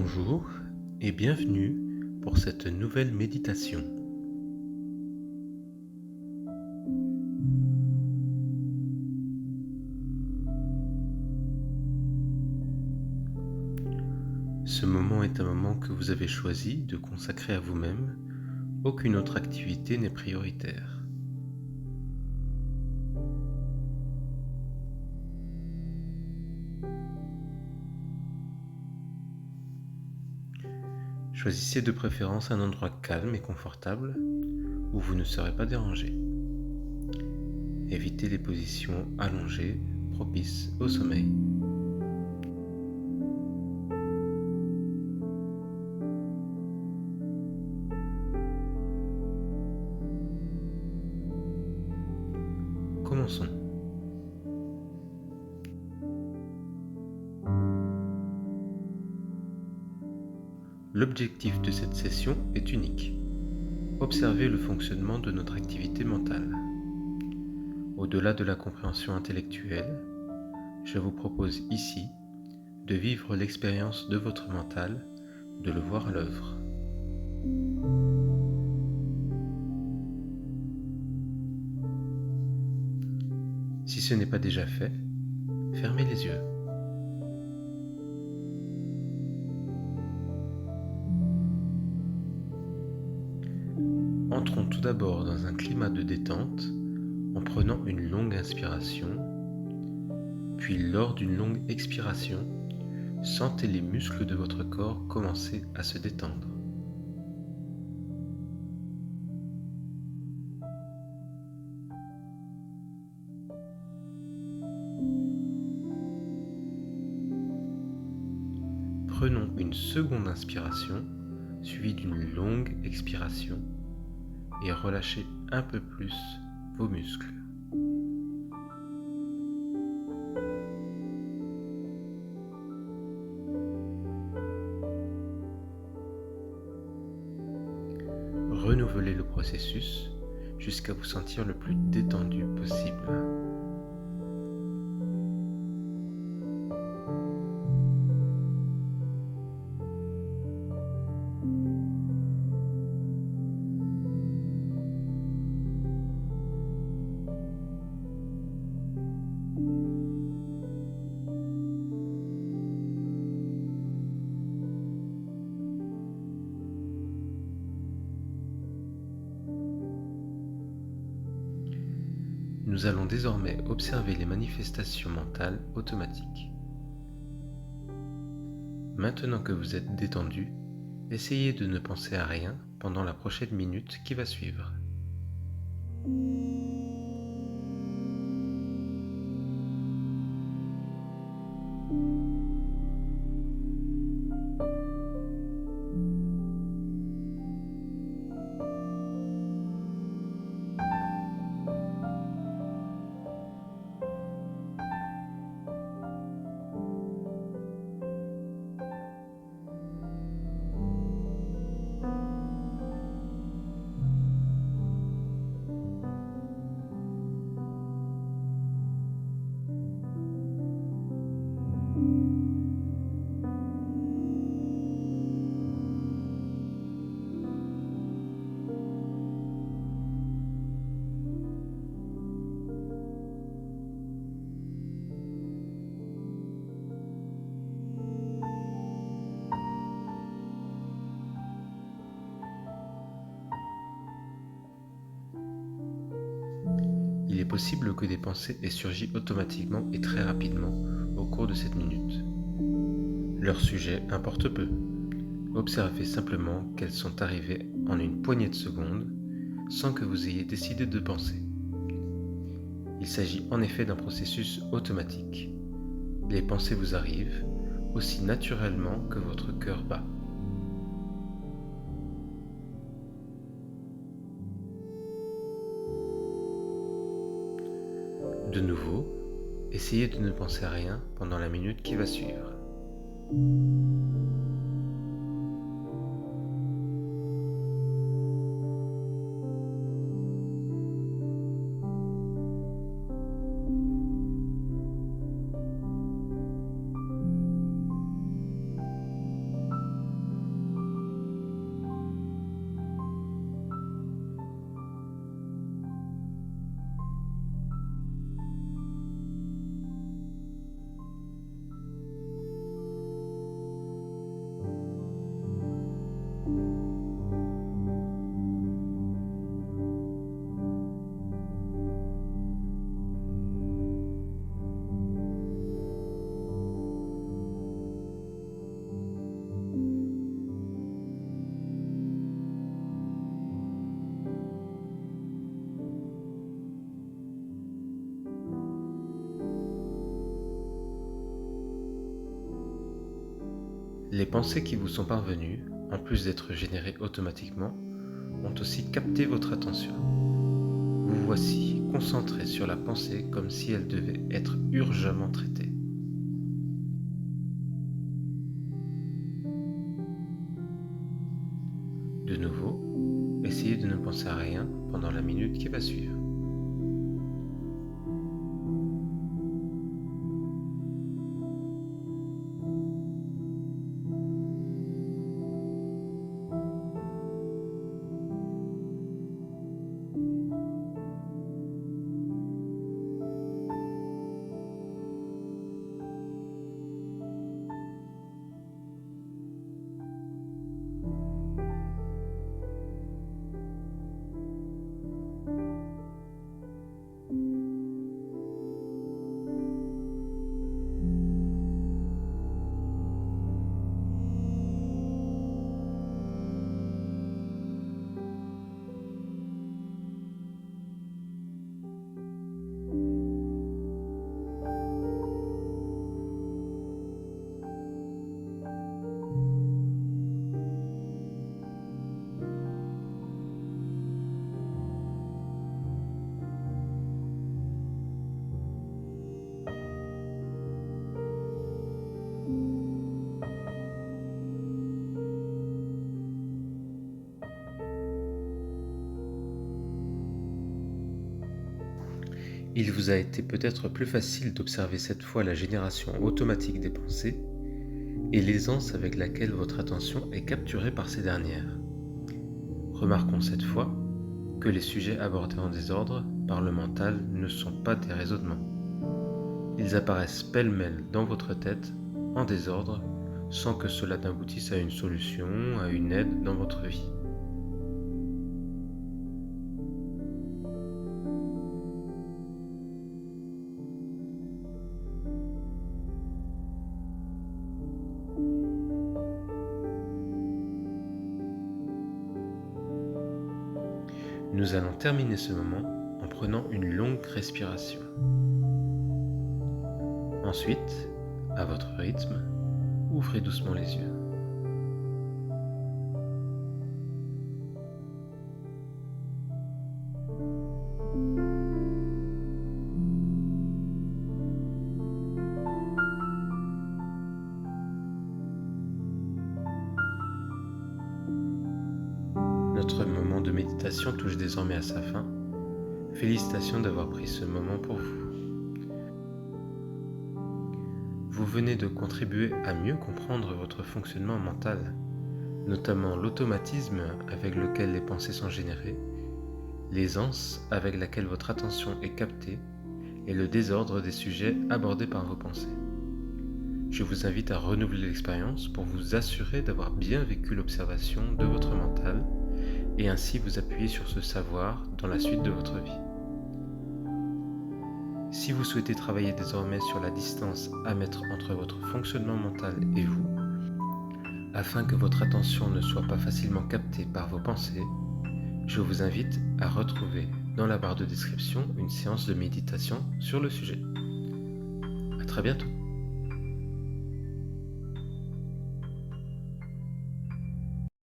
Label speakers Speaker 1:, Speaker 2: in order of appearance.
Speaker 1: Bonjour et bienvenue pour cette nouvelle méditation. Ce moment est un moment que vous avez choisi de consacrer à vous-même. Aucune autre activité n'est prioritaire. Choisissez de préférence un endroit calme et confortable où vous ne serez pas dérangé. Évitez les positions allongées propices au sommeil. Commençons. L'objectif de cette session est unique. Observez le fonctionnement de notre activité mentale. Au-delà de la compréhension intellectuelle, je vous propose ici de vivre l'expérience de votre mental, de le voir à l'œuvre. Si ce n'est pas déjà fait, fermez les yeux. Entrons tout d'abord dans un climat de détente en prenant une longue inspiration, puis lors d'une longue expiration, sentez les muscles de votre corps commencer à se détendre. Prenons une seconde inspiration suivie d'une longue expiration et relâchez un peu plus vos muscles. Renouvelez le processus jusqu'à vous sentir le plus détendu possible. Nous allons désormais observer les manifestations mentales automatiques. Maintenant que vous êtes détendu, essayez de ne penser à rien pendant la prochaine minute qui va suivre. Il est possible que des pensées aient surgi automatiquement et très rapidement au cours de cette minute. Leur sujet importe peu. Observez simplement qu'elles sont arrivées en une poignée de secondes sans que vous ayez décidé de penser. Il s'agit en effet d'un processus automatique. Les pensées vous arrivent aussi naturellement que votre cœur bat. De nouveau, essayez de ne penser à rien pendant la minute qui va suivre. Les pensées qui vous sont parvenues, en plus d'être générées automatiquement, ont aussi capté votre attention. Vous voici concentré sur la pensée comme si elle devait être urgemment traitée. De nouveau, essayez de ne penser à rien pendant la minute qui va suivre. Il vous a été peut-être plus facile d'observer cette fois la génération automatique des pensées et l'aisance avec laquelle votre attention est capturée par ces dernières. Remarquons cette fois que les sujets abordés en désordre par le mental ne sont pas des raisonnements. Ils apparaissent pêle-mêle dans votre tête, en désordre, sans que cela n'aboutisse à une solution, à une aide dans votre vie. Nous allons terminer ce moment en prenant une longue respiration. Ensuite, à votre rythme, ouvrez doucement les yeux. Notre moment de méditation touche désormais à sa fin. Félicitations d'avoir pris ce moment pour vous. Vous venez de contribuer à mieux comprendre votre fonctionnement mental, notamment l'automatisme avec lequel les pensées sont générées, l'aisance avec laquelle votre attention est captée et le désordre des sujets abordés par vos pensées. Je vous invite à renouveler l'expérience pour vous assurer d'avoir bien vécu l'observation de votre mental et ainsi vous appuyer sur ce savoir dans la suite de votre vie. Si vous souhaitez travailler désormais sur la distance à mettre entre votre fonctionnement mental et vous, afin que votre attention ne soit pas facilement captée par vos pensées, je vous invite à retrouver dans la barre de description une séance de méditation sur le sujet. À très bientôt.